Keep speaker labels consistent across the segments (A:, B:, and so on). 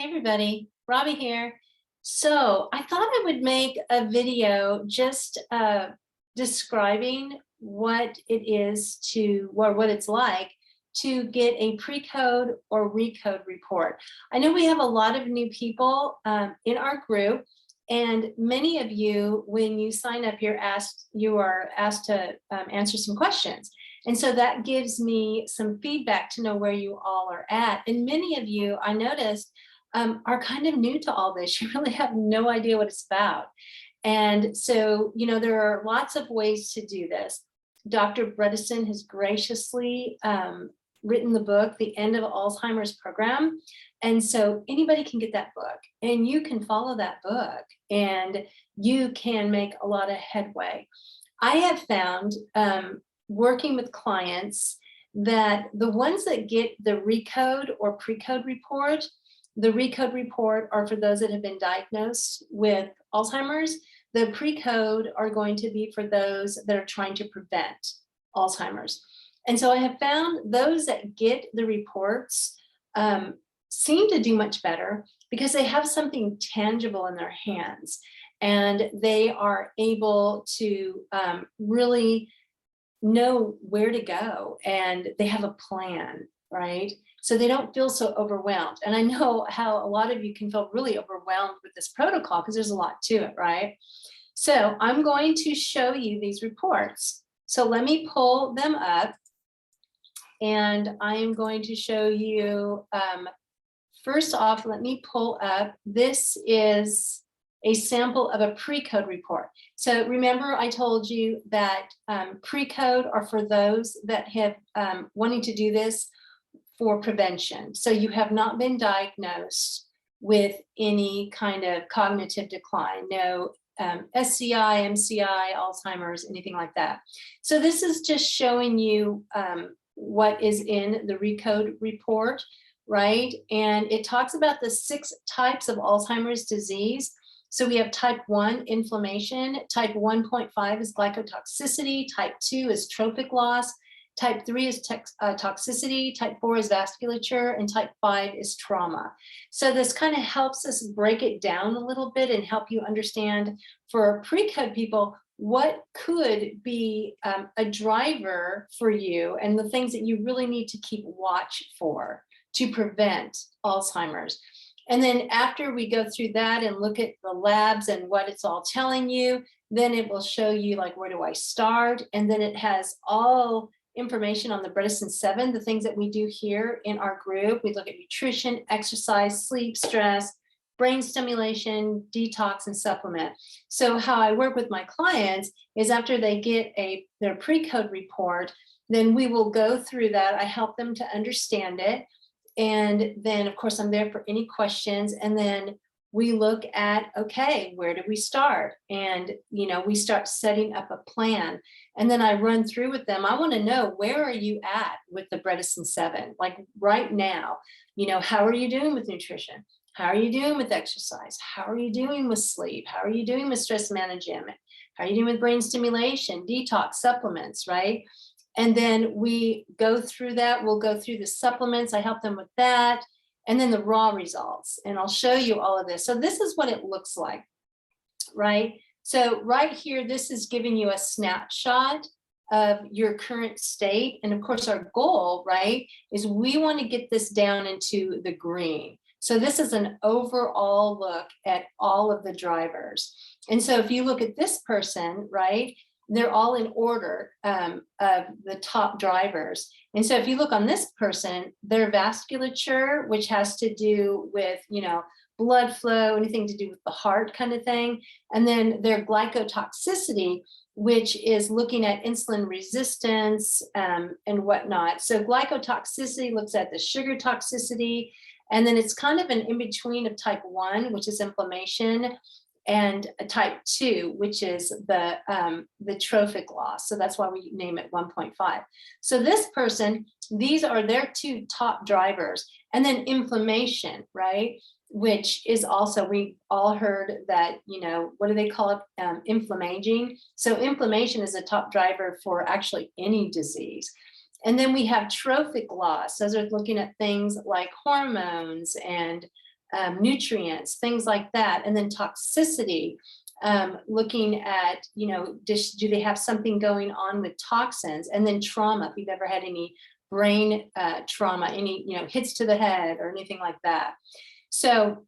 A: Hey everybody, Robbie here. So I thought I would make a video just describing what it is to, or what it's like to get a PreCODE or ReCODE report. I know we have a lot of new people in our group, and many of you, when you sign up, you are asked to answer some questions. And so that gives me some feedback to know where you all are at. And many of you, I noticed, are kind of new to all this. You really have no idea what it's about. And so, you know, there are lots of ways to do this. Dr. Bredesen has graciously written the book, The End of Alzheimer's Program. And so anybody can get that book and you can follow that book and you can make a lot of headway. I have found working with clients that the ones that get the ReCODE or PreCODE report, the ReCODE report are for those that have been diagnosed with Alzheimer's. The PreCODE are going to be for those that are trying to prevent Alzheimer's. And so I have found those that get the reports seem to do much better because they have something tangible in their hands and they are able to really know where to go and they have a plan, right? So they don't feel so overwhelmed. And I know how a lot of you can feel really overwhelmed with this protocol because there's a lot to it, right? So I'm going to show you these reports. So let me pull them up and I am going to show you, first off, let me pull up, this is a sample of a PreCODE report. So remember I told you that PreCODE are for those that have wanting to do this for prevention. So you have not been diagnosed with any kind of cognitive decline, no SCI, MCI, Alzheimer's, anything like that. So this is just showing you what is in the ReCODE report, right? And it talks about the 6 types of Alzheimer's disease. So we have type 1, inflammation, type 1.5 is glycotoxicity, type 2 is trophic loss, type 3 is toxicity, type 4 is vasculature, and type 5 is trauma. So this kind of helps us break it down a little bit and help you understand for PreCODE people, what could be a driver for you and the things that you really need to keep watch for to prevent Alzheimer's. And then after we go through that and look at the labs and what it's all telling you, then it will show you like, where do I start? And then it has all information on the Bredesen 7, the things that we do here in our group. We look at nutrition, exercise, sleep, stress, brain stimulation, detox, and supplement. So how I work with my clients is after they get their PreCODE report, then we will go through that. I help them to understand it. And then of course I'm there for any questions. And then we look at, okay, where do we start? And, you know, we start setting up a plan. And then I run through with them. I want to know, where are you at with the Bredesen 7? Like right now, you know, how are you doing with nutrition? How are you doing with exercise? How are you doing with sleep? How are you doing with stress management? How are you doing with brain stimulation, detox, supplements, right? And then we go through that. We'll go through the supplements. I help them with that. And then the raw results. And I'll show you all of this. So this is what it looks like, right? So right here, this is giving you a snapshot of your current state. And of course, our goal, right, is we want to get this down into the green. So this is an overall look at all of the drivers. And so if you look at this person, right, they're all in order of the top drivers. And so if you look on this person, their vasculature, which has to do with, you know, blood flow, anything to do with the heart kind of thing. And then their glycotoxicity, which is looking at insulin resistance and whatnot. So glycotoxicity looks at the sugar toxicity. And then it's kind of an in-between of type 1, which is inflammation, and type 2, which is the trophic loss. So that's why we name it 1.5. So this person, these are their 2 top drivers. And then inflammation, right? Which is also, we all heard that, you know, what do they call it? Inflammaging. So inflammation is a top driver for actually any disease. And then we have trophic loss. Those are looking at things like hormones and nutrients, things like that. And then toxicity, looking at, do they have something going on with toxins? And then trauma, if you've ever had any brain trauma, any, hits to the head or anything like that. So,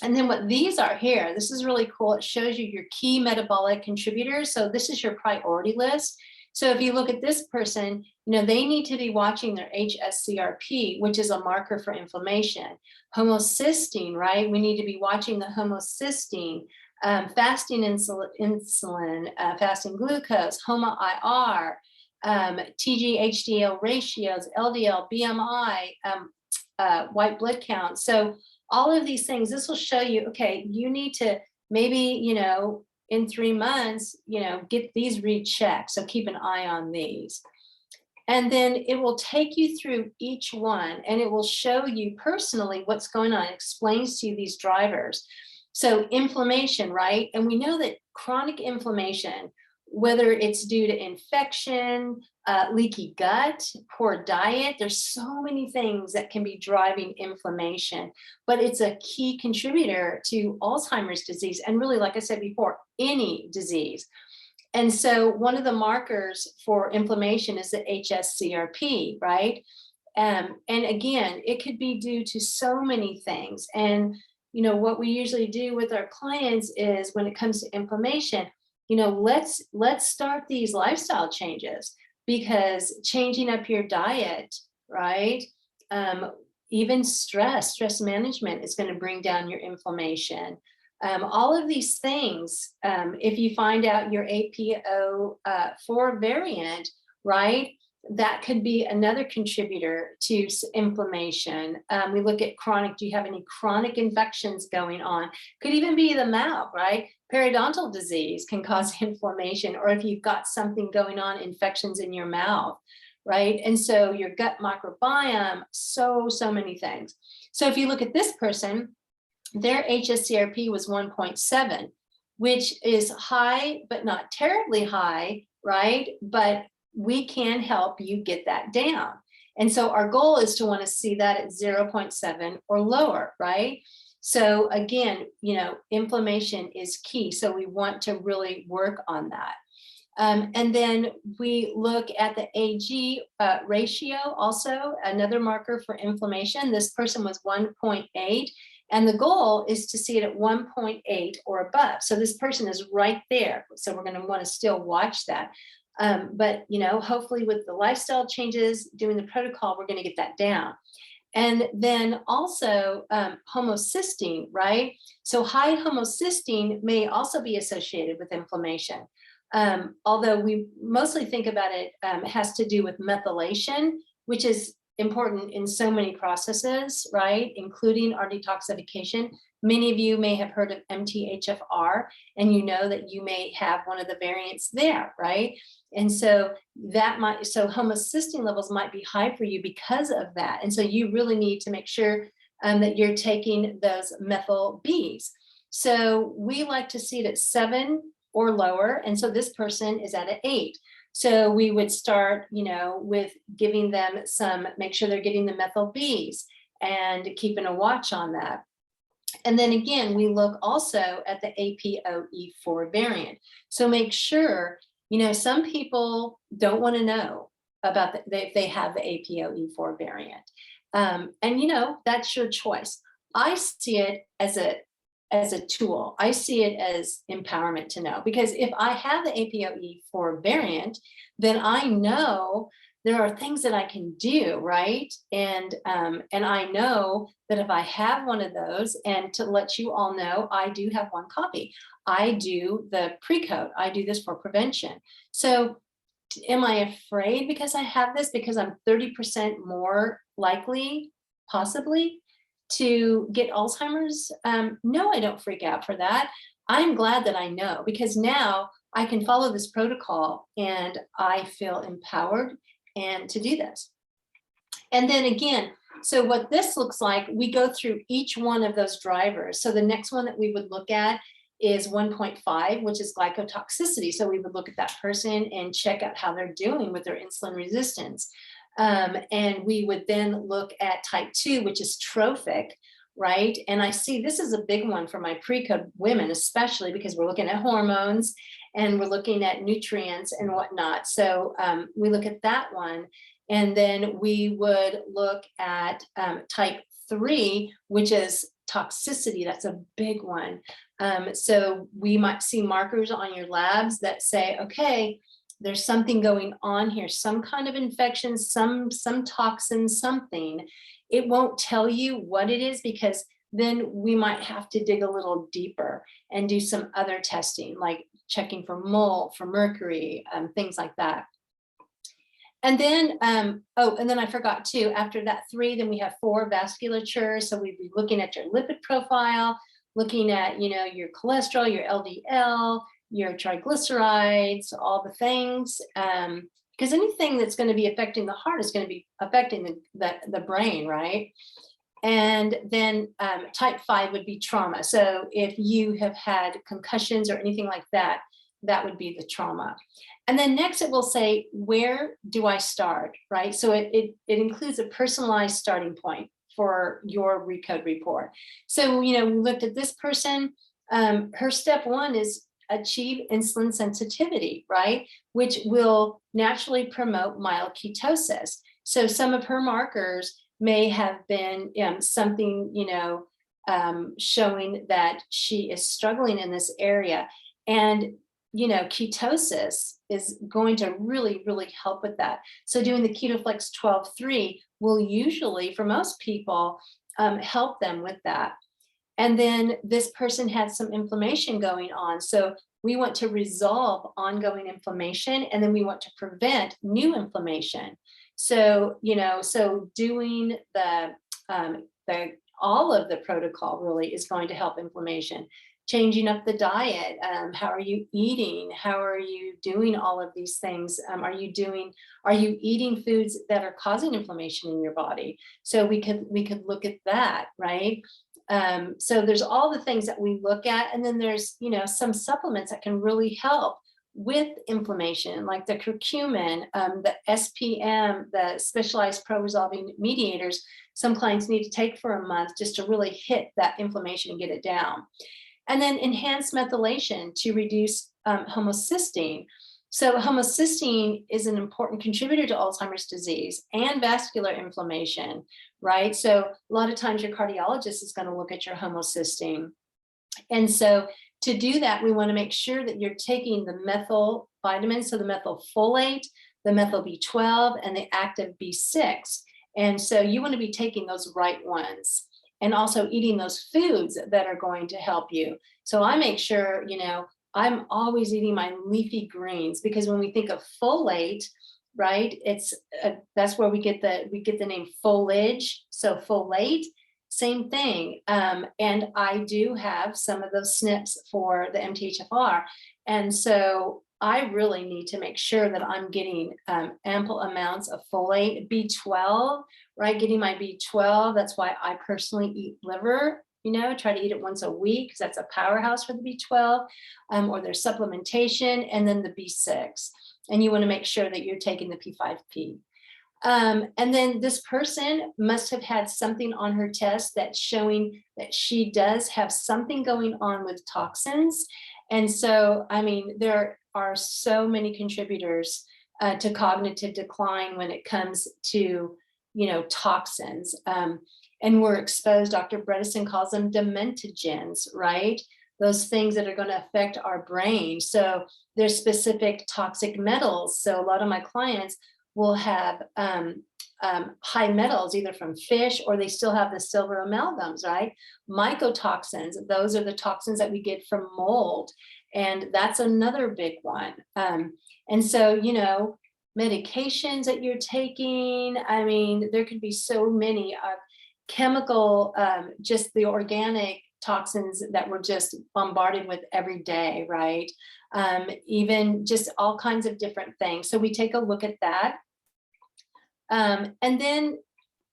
A: and then what these are here, this is really cool. It shows you your key metabolic contributors. So this is your priority list. So if you look at this person, they need to be watching their hsCRP, which is a marker for inflammation. Homocysteine, right? We need to be watching the homocysteine, fasting insulin, fasting glucose, HOMA-IR, TG-HDL ratios, LDL, BMI, white blood count. So all of these things, this will show you, okay, you need to maybe, in 3 months, get these rechecked. So keep an eye on these. And then it will take you through each one and it will show you personally what's going on. It explains to you these drivers. So inflammation, right? And we know that chronic inflammation, whether it's due to infection, leaky gut, poor diet, there's so many things that can be driving inflammation, but it's a key contributor to Alzheimer's disease. And really, like I said before, any disease. And so one of the markers for inflammation is the hsCRP, right? And again, it could be due to so many things. And, what we usually do with our clients is when it comes to inflammation, let's start these lifestyle changes, because changing up your diet, right? Even stress management is going to bring down your inflammation. All of these things, if you find out your APO4 variant, right, that could be another contributor to inflammation. We look at chronic, do you have any chronic infections going on? Could even be the mouth, right? Periodontal disease can cause inflammation, or if you've got something going on, infections in your mouth, right? And so your gut microbiome, so many things. So if you look at this person, their hsCRP was 1.7, which is high, but not terribly high, right? But we can help you get that down. And so our goal is to want to see that at 0.7 or lower, right? So again, inflammation is key. So we want to really work on that. And then we look at the AG ratio, also another marker for inflammation. This person was 1.8. And the goal is to see it at 1.8 or above. So this person is right there. So we're going to want to still watch that. But, hopefully with the lifestyle changes, doing the protocol, we're going to get that down. And then also homocysteine, right? So high homocysteine may also be associated with inflammation. Although we mostly think about it, has to do with methylation, which is important in so many processes, right? Including our detoxification. Many of you may have heard of MTHFR, and you know that you may have one of the variants there, right? And so so homocysteine levels might be high for you because of that. And so you really need to make sure that you're taking those methyl Bs. So we like to see it at 7 or lower. And so this person is at an 8. So we would start, with giving them make sure they're getting the methyl Bs and keeping a watch on that. And then again, we look also at the APOE4 variant. So make sure, some people don't want to know about if they have the APOE4 variant. And that's your choice. I see it as a tool. I see it as empowerment to know, because if I have the APOE4 variant, then I know there are things that I can do, right? And I know that if I have one of those, and to let you all know, I do have one copy. I do the PreCODE. I do this for prevention. So am I afraid because I have this, because I'm 30% more likely, possibly, to get Alzheimer's? No, I don't freak out for that. I'm glad that I know, because now I can follow this protocol and I feel empowered and to do this. And then again, so what this looks like, we go through each one of those drivers. So the next one that we would look at is 1.5, which is glycotoxicity. So we would look at that person and check out how they're doing with their insulin resistance. And we would then look at type 2, which is trophic, right? And I see this is a big one for my PreCODE women, especially because we're looking at hormones and we're looking at nutrients and whatnot. So we look at that one. And then we would look at type 3, which is toxicity. That's a big one. So we might see markers on your labs that say, okay, there's something going on here, some kind of infection, some toxin, something. It won't tell you what it is, because then we might have to dig a little deeper and do some other testing, like checking for mold, for mercury, things like that. And then, oh, and then I forgot too, after that 3, then we have 4 vasculatures. So we'd be looking at your lipid profile, looking at, you know, your cholesterol, your LDL, your triglycerides, all the things. Because anything that's going to be affecting the heart is going to be affecting the brain, right? And then type 5 would be trauma. So if you have had concussions or anything like that, that would be the trauma. And then next it will say, where do I start, right? So it includes a personalized starting point for your PreCODE report. So, you know, we looked at this person, her step 1 is achieve insulin sensitivity, right? Which will naturally promote mild ketosis. So some of her markers may have been something, you know, showing that she is struggling in this area. And you know, ketosis is going to really, really help with that. So doing the KetoFlex 12-3 will usually, for most people, help them with that. And then this person had some inflammation going on. So we want to resolve ongoing inflammation, and then we want to prevent new inflammation. So, you know, so doing all of the protocol really is going to help inflammation. Changing up the diet, how are you eating? How are you doing all of these things? Are you eating foods that are causing inflammation in your body? So we could look at that, right? So there's all the things that we look at, and then there's, you know, some supplements that can really help with inflammation, like the curcumin, the SPM, the specialized pro-resolving mediators. Some clients need to take for a month just to really hit that inflammation and get it down. And then enhanced methylation to reduce homocysteine. So homocysteine is an important contributor to Alzheimer's disease and vascular inflammation, right? So a lot of times your cardiologist is going to look at your homocysteine. And so to do that, we want to make sure that you're taking the methyl vitamins, so the methylfolate, the methyl B12, and the active B6. And so you want to be taking those right ones, and also eating those foods that are going to help you. So I make sure, you know, I'm always eating my leafy greens, because when we think of folate, right, it's that's where we get the name foliage. So folate, same thing. And I do have some of those SNPs for the MTHFR. And so I really need to make sure that I'm getting ample amounts of folate, B12, right? Getting my B12. That's why I personally eat liver, you know, try to eat it once a week, because that's a powerhouse for the B12, or there's supplementation, and then the B6. And you want to make sure that you're taking the P5P. And then this person must have had something on her test that's showing that she does have something going on with toxins. And so, I mean, there are so many contributors to cognitive decline when it comes to, you know, toxins. And we're exposed, Dr. Bredesen calls them dementogens, right? Those things that are going to affect our brain. So there's specific toxic metals. So a lot of my clients will have high metals, either from fish, or they still have the silver amalgams, right? Mycotoxins, those are the toxins that we get from mold. And that's another big one. And so, you know, medications that you're taking, I mean, there could be so many chemical, just the organic toxins that we're just bombarded with every day, right? Even just all kinds of different things. So we take a look at that. And then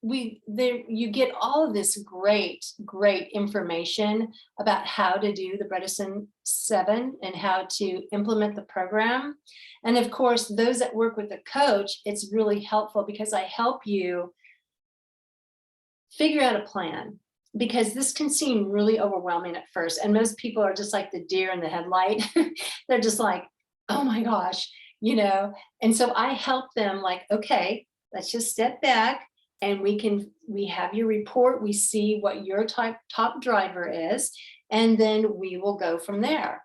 A: you get all of this great information about how to do the Bredesen 7 and how to implement the program. And of course, those that work with a coach, it's really helpful because I help you figure out a plan. because this can seem really overwhelming at first. And most people are just like the deer in the headlight. They're just like, oh my gosh, And so I help them like, okay, let's just step back and we have your report. We see what your top driver is, and then we will go from there.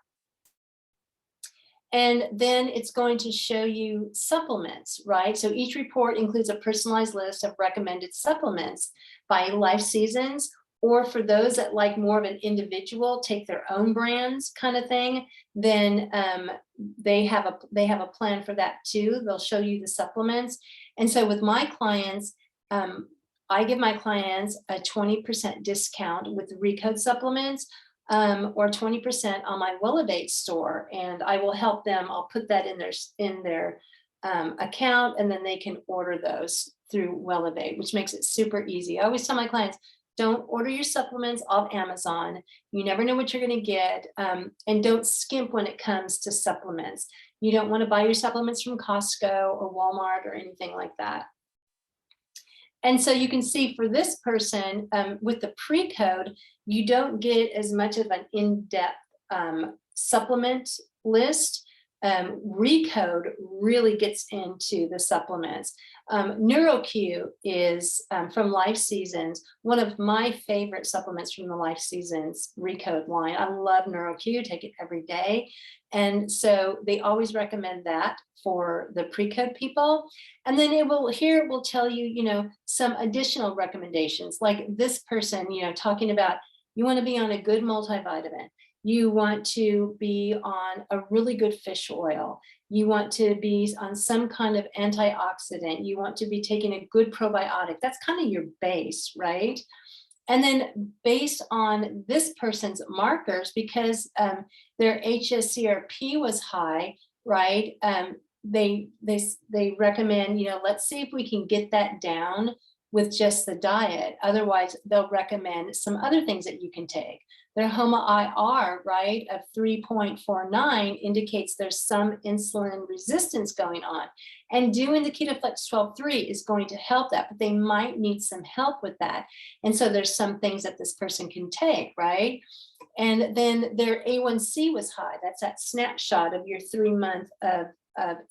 A: And then it's going to show you supplements, right? So each report includes a personalized list of recommended supplements by life seasons, or for those that like more of an individual, take their own brands kind of thing, then they have a plan for that too. They'll show you the supplements. And so with my clients, I give my clients a 20% discount with PreCODE supplements, or 20% on my Elevate store, and I will help them. I'll put that in their account, and then they can order those through Elevate, which makes it super easy. I always tell my clients, don't order your supplements off Amazon. You never know what you're going to get, and don't skimp when it comes to supplements. You don't want to buy your supplements from Costco or Walmart or anything like that. And so you can see for this person with the PreCODE, you don't get as much of an in-depth supplement list. PreCODE really gets into the supplements. NeuroQ is from Life Seasons, one of my favorite supplements from the Life Seasons PreCODE line. I love NeuroQ, take it every day. And so they always recommend that for the PreCODE people. And then it will tell you, some additional recommendations, like this person, talking about, you want to be on a good multivitamin. You want to be on a really good fish oil. You want to be on some kind of antioxidant. You want to be taking a good probiotic. That's kind of your base, right? And then based on this person's markers, because their HSCRP was high, right? They recommend, let's see if we can get that down with just the diet. Otherwise, they'll recommend some other things that you can take. Their HOMA-IR, right, of 3.49 indicates there's some insulin resistance going on. And doing the KetoFlex 12-3 is going to help that, but they might need some help with that. And so there's some things that this person can take, right? And then their A1C was high. That's that snapshot of your 3 month of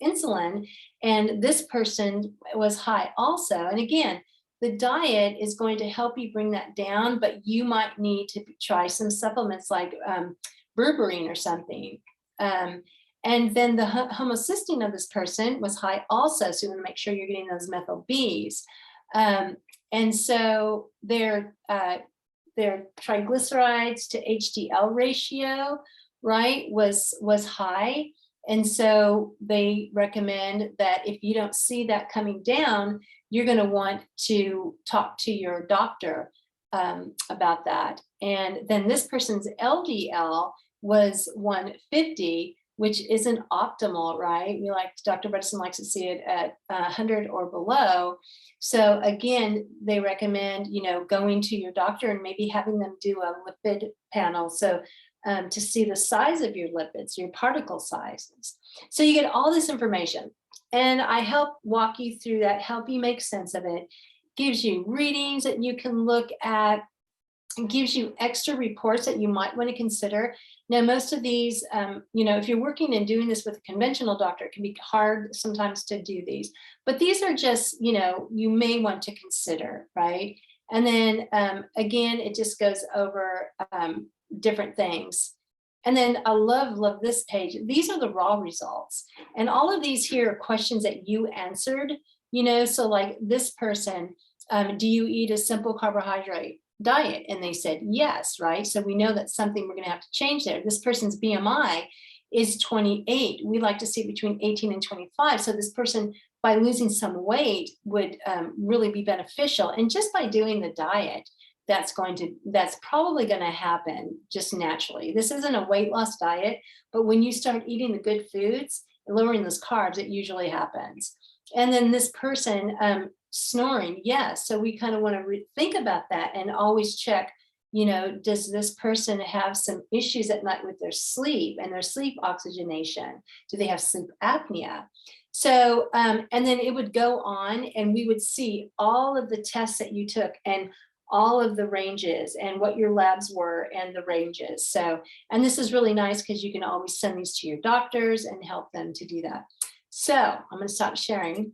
A: insulin. And this person was high also. And again, the diet is going to help you bring that down, but you might need to try some supplements like berberine or something. And then the homocysteine of this person was high also, so you want to make sure you're getting those methyl Bs. And so their triglycerides to HDL ratio, right, was high. And so they recommend that if you don't see that coming down, you're going to want to talk to your doctor about that. And then this person's LDL was 150, which isn't optimal, right? Dr. Bredesen likes to see it at 100 or below. So again, they recommend, going to your doctor and maybe having them do a lipid panel. So to see the size of your lipids, your particle sizes. So you get all this information. And I help walk you through that, help you make sense of it, gives you readings that you can look at, and gives you extra reports that you might want to consider. Now, most of these, if you're working and doing this with a conventional doctor, it can be hard sometimes to do these. But these are just, you may want to consider, right? And then again, it just goes over different things. And then I love this page. These are the raw results. And all of these here are questions that you answered, so like this person, do you eat a simple carbohydrate diet? And they said yes, right? So we know that's something we're going to have to change there. This person's BMI is 28. We like to see between 18 and 25. So this person, by losing some weight, would really be beneficial. And just by doing the diet, that's probably going to happen just naturally. This isn't a weight loss diet, but when you start eating the good foods and lowering those carbs, it usually happens. And then this person, snoring, yes. So we kind of want to think about that and always check, does this person have some issues at night with their sleep and their sleep oxygenation? Do they have sleep apnea? So, and then it would go on and we would see all of the tests that you took. And all of the ranges and what your labs were and the ranges. So, and this is really nice because you can always send these to your doctors and help them to do that. So I'm going to stop sharing.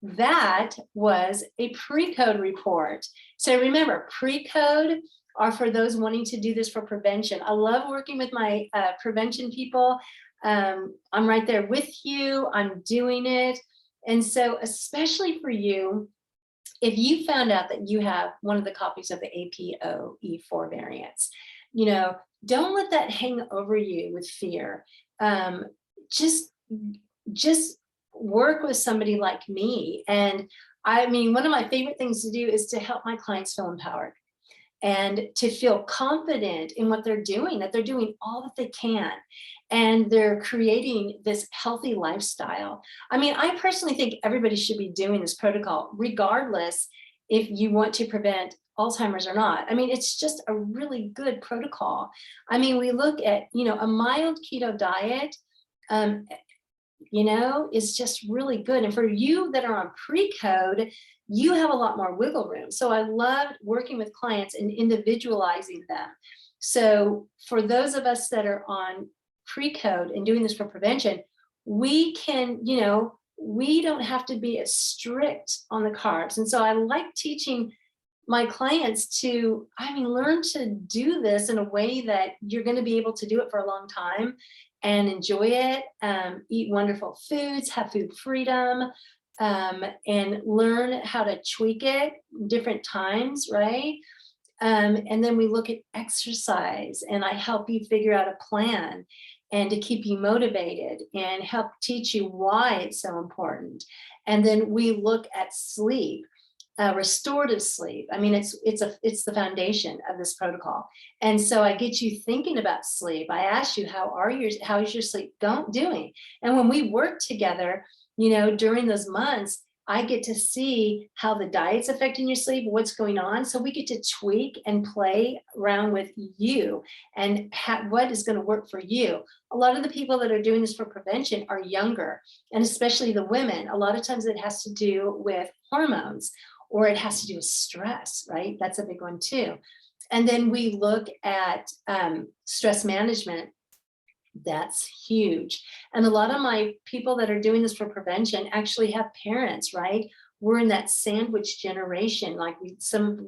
A: That was a PreCODE report. So remember, PreCODE are for those wanting to do this for prevention. I love working with my prevention people. I'm right there with you. I'm doing it. And so especially for you, if you found out that you have one of the copies of the APOE4 variants, you know, don't let that hang over you with fear. Just work with somebody like me. And I mean, one of my favorite things to do is to help my clients feel empowered and to feel confident in what they're doing, that they're doing all that they can, and they're creating this healthy lifestyle. I mean, I personally think everybody should be doing this protocol, regardless if you want to prevent Alzheimer's or not. I mean, it's just a really good protocol. I mean, we look at, you know, a mild keto diet, you know, is just really good. And for you that are on PreCODE, you have a lot more wiggle room. So I loved working with clients and individualizing them. So for those of us that are on PreCODE and doing this for prevention, we can, you know, we don't have to be as strict on the carbs. And so I like teaching my clients to, I mean, learn to do this in a way that you're going to be able to do it for a long time and enjoy it, eat wonderful foods, have food freedom, and learn how to tweak it different times, right? And then we look at exercise, and I help you figure out a plan and to keep you motivated and help teach you why it's so important. And then we look at sleep. Restorative sleep. I mean, it's the foundation of this protocol. And so I get you thinking about sleep. I ask you, how is your sleep doing? And when we work together, you know, during those months, I get to see how the diet's affecting your sleep, what's going on. So we get to tweak and play around with you and what is going to work for you. A lot of the people that are doing this for prevention are younger, and especially the women. A lot of times it has to do with hormones, or it has to do with stress, right? That's a big one too. And then we look at stress management. That's huge. And a lot of my people that are doing this for prevention actually have parents, right? We're in that sandwich generation. Like we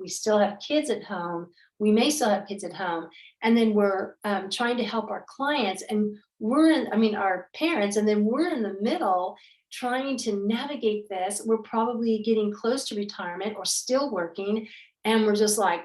A: still have kids at home. We may still have kids at home. And then we're trying to help our clients, and our parents, and then we're in the middle trying to navigate this. We're probably getting close to retirement or still working, and we're just like,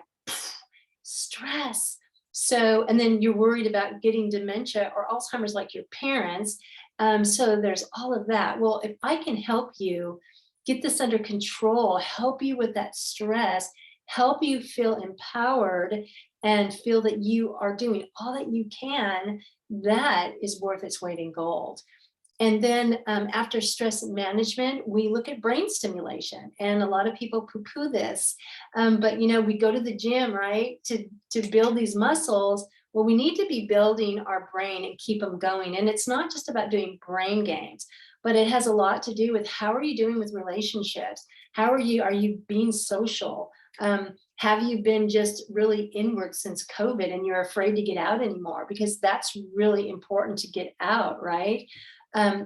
A: stress. So, and then you're worried about getting dementia or Alzheimer's like your parents. So there's all of that. Well, if I can help you get this under control, help you with that stress, help you feel empowered and feel that you are doing all that you can, that is worth its weight in gold. And then after stress management, we look at brain stimulation, and a lot of people poo-poo this, but you know, we go to the gym, right, to build these muscles. Well, we need to be building our brain and keep them going. And it's not just about doing brain gains, but it has a lot to do with how are you doing with relationships? Are you being social? Have you been just really inward since COVID and you're afraid to get out anymore? Because that's really important to get out, right?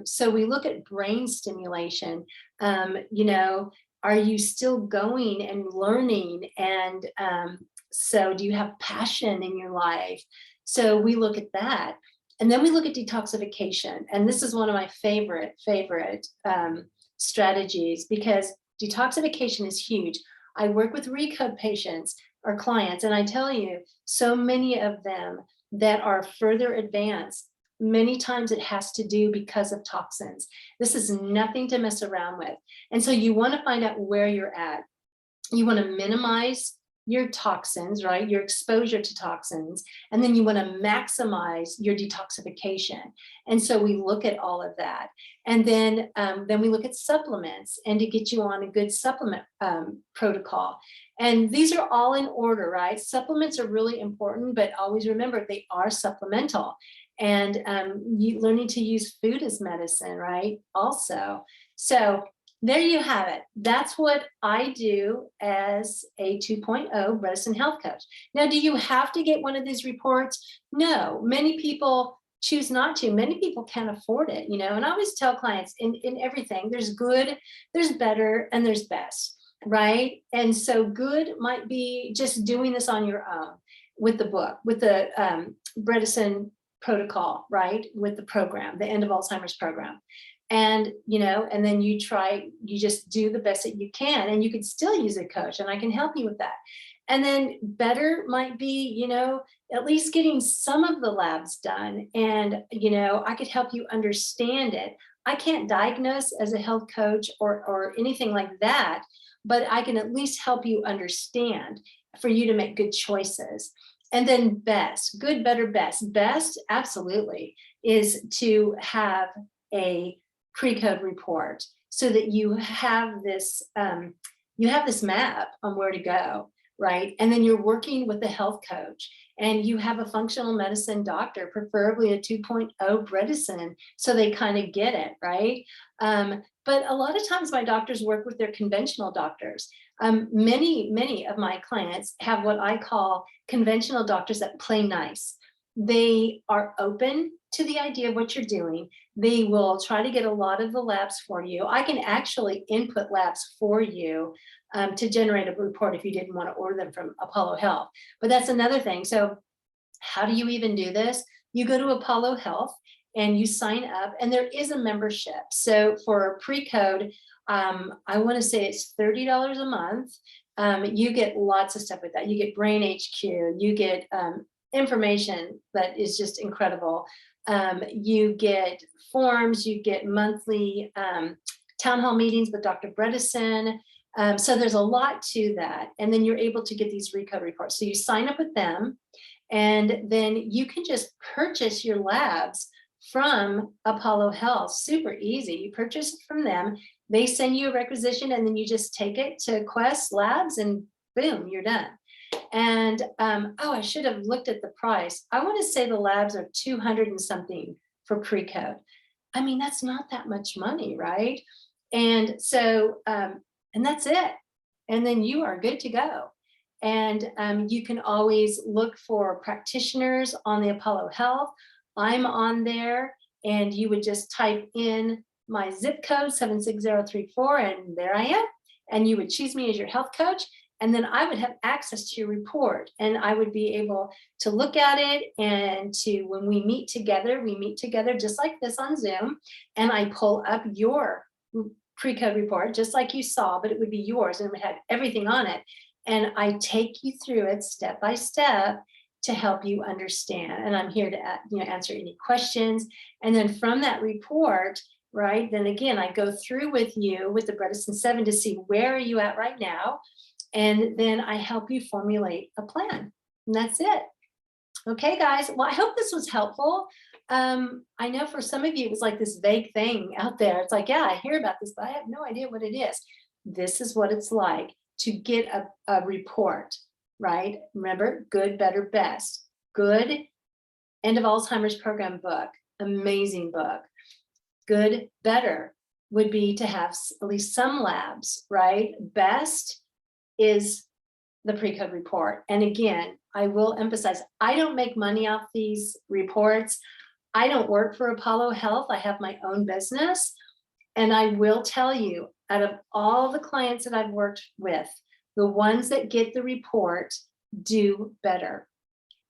A: So we look at brain stimulation. You know, are you still going and learning? And so do you have passion in your life? So we look at that. And then we look at detoxification. And this is one of my favorite strategies, because detoxification is huge. I work with ReCODE patients or clients, and I tell you, so many of them that are further advanced, many times it has to do because of toxins. This is nothing to mess around with. And so you want to find out where you're at. You want to minimize your toxins, right? Your exposure to toxins. And then you want to maximize your detoxification. And so we look at all of that. And then we look at supplements and to get you on a good supplement protocol. And these are all in order, right? Supplements are really important, but always remember they are supplemental. And learning to use food as medicine, right? Also. So there you have it. That's what I do as a 2.0 Bredesen health coach. Now, do you have to get one of these reports? No, many people choose not to. Many people can't afford it, you know, and I always tell clients in everything, there's good, there's better, and there's best, right? And so good might be just doing this on your own with the book, with the Bredesen protocol, right? With the program, the End of Alzheimer's program. And, you know, and then you just do the best that you can, and you could still use a coach, and I can help you with that. And then better might be, you know, at least getting some of the labs done. And, you know, I could help you understand it. I can't diagnose as a health coach or anything like that, but I can at least help you understand for you to make good choices. And then best, good, better, best. Best, absolutely, is to have a PreCODE report so that you have this map on where to go, right? And then you're working with a health coach, and you have a functional medicine doctor, preferably a 2.0 Bredesen, so they kind of get it, right? But a lot of times my doctors work with their conventional doctors. Many of my clients have what I call conventional doctors that play nice. They are open to the idea of what you're doing. They will try to get a lot of the labs for you. I can actually input labs for you to generate a report if you didn't want to order them from Apollo Health. But that's another thing. So how do you even do this? You go to Apollo Health and you sign up, and there is a membership. So for PreCODE, I want to say it's $30 a month. You get lots of stuff with that. You get Brain HQ, you get information that is just incredible. You get forms, you get monthly town hall meetings with Dr. Bredesen. So there's a lot to that. And then you're able to get these PreCODE reports. So you sign up with them, and then you can just purchase your labs from Apollo Health. Super easy. You purchase it from them. They send you a requisition, and then you just take it to Quest Labs, and boom, you're done. And oh, I should have looked at the price. I want to say the labs are 200 and something for PreCODE. I mean, that's not that much money, right? And so, and that's it. And then you are good to go. And you can always look for practitioners on the Apollo Health. I'm on there, and you would just type in my zip code 76034, and there I am. And you would choose me as your health coach. And then I would have access to your report, and I would be able to look at it, and to, when we meet together just like this on Zoom, and I pull up your PreCODE report, just like you saw, but it would be yours, and it would have everything on it. And I take you through it step by step to help you understand. And I'm here to answer any questions. And then from that report, right, then again, I go through with you with the Bredesen 7 to see where are you at right now. And then I help you formulate a plan. And that's it. Okay, guys. Well, I hope this was helpful. I know for some of you, it was like this vague thing out there. It's like, yeah, I hear about this, but I have no idea what it is. This is what it's like to get a report, right? Remember, good, better, best. Good, End of Alzheimer's program book, amazing book. Good, better would be to have at least some labs, right? Best is the PreCODE report. And again, I will emphasize, I don't make money off these reports. I don't work for Apollo Health. I have my own business. And I will tell you, out of all the clients that I've worked with, the ones that get the report do better.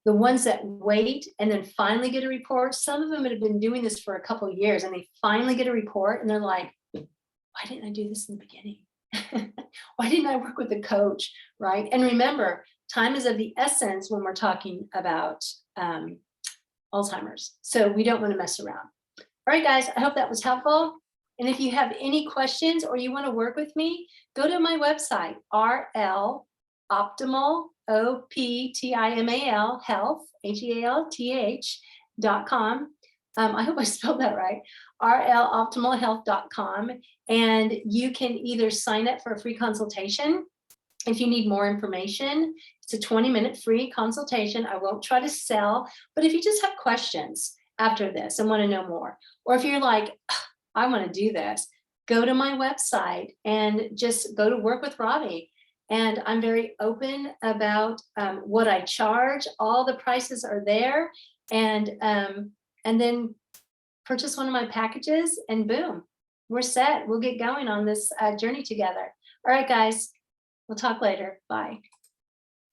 A: The ones that wait and then finally get a report, some of them have been doing this for a couple of years, and they finally get a report and they're like, why didn't I do this in the beginning? Why didn't I work with a coach, right? And remember, time is of the essence when we're talking about Alzheimer's. So we don't want to mess around. All right, guys, I hope that was helpful. And if you have any questions or you want to work with me, go to my website, RLOptimal, OPTIMAL, health, HEALTH.com. I hope I spelled that right, RLoptimalhealth.com. And you can either sign up for a free consultation if you need more information. It's a 20-minute free consultation. I won't try to sell, but if you just have questions after this and want to know more, or if you're like, I want to do this, go to my website and just go to Work with Robbie. And I'm very open about what I charge. All the prices are there. And then purchase one of my packages and boom, we're set. We'll get going on this journey together. All right, guys, we'll talk later. Bye.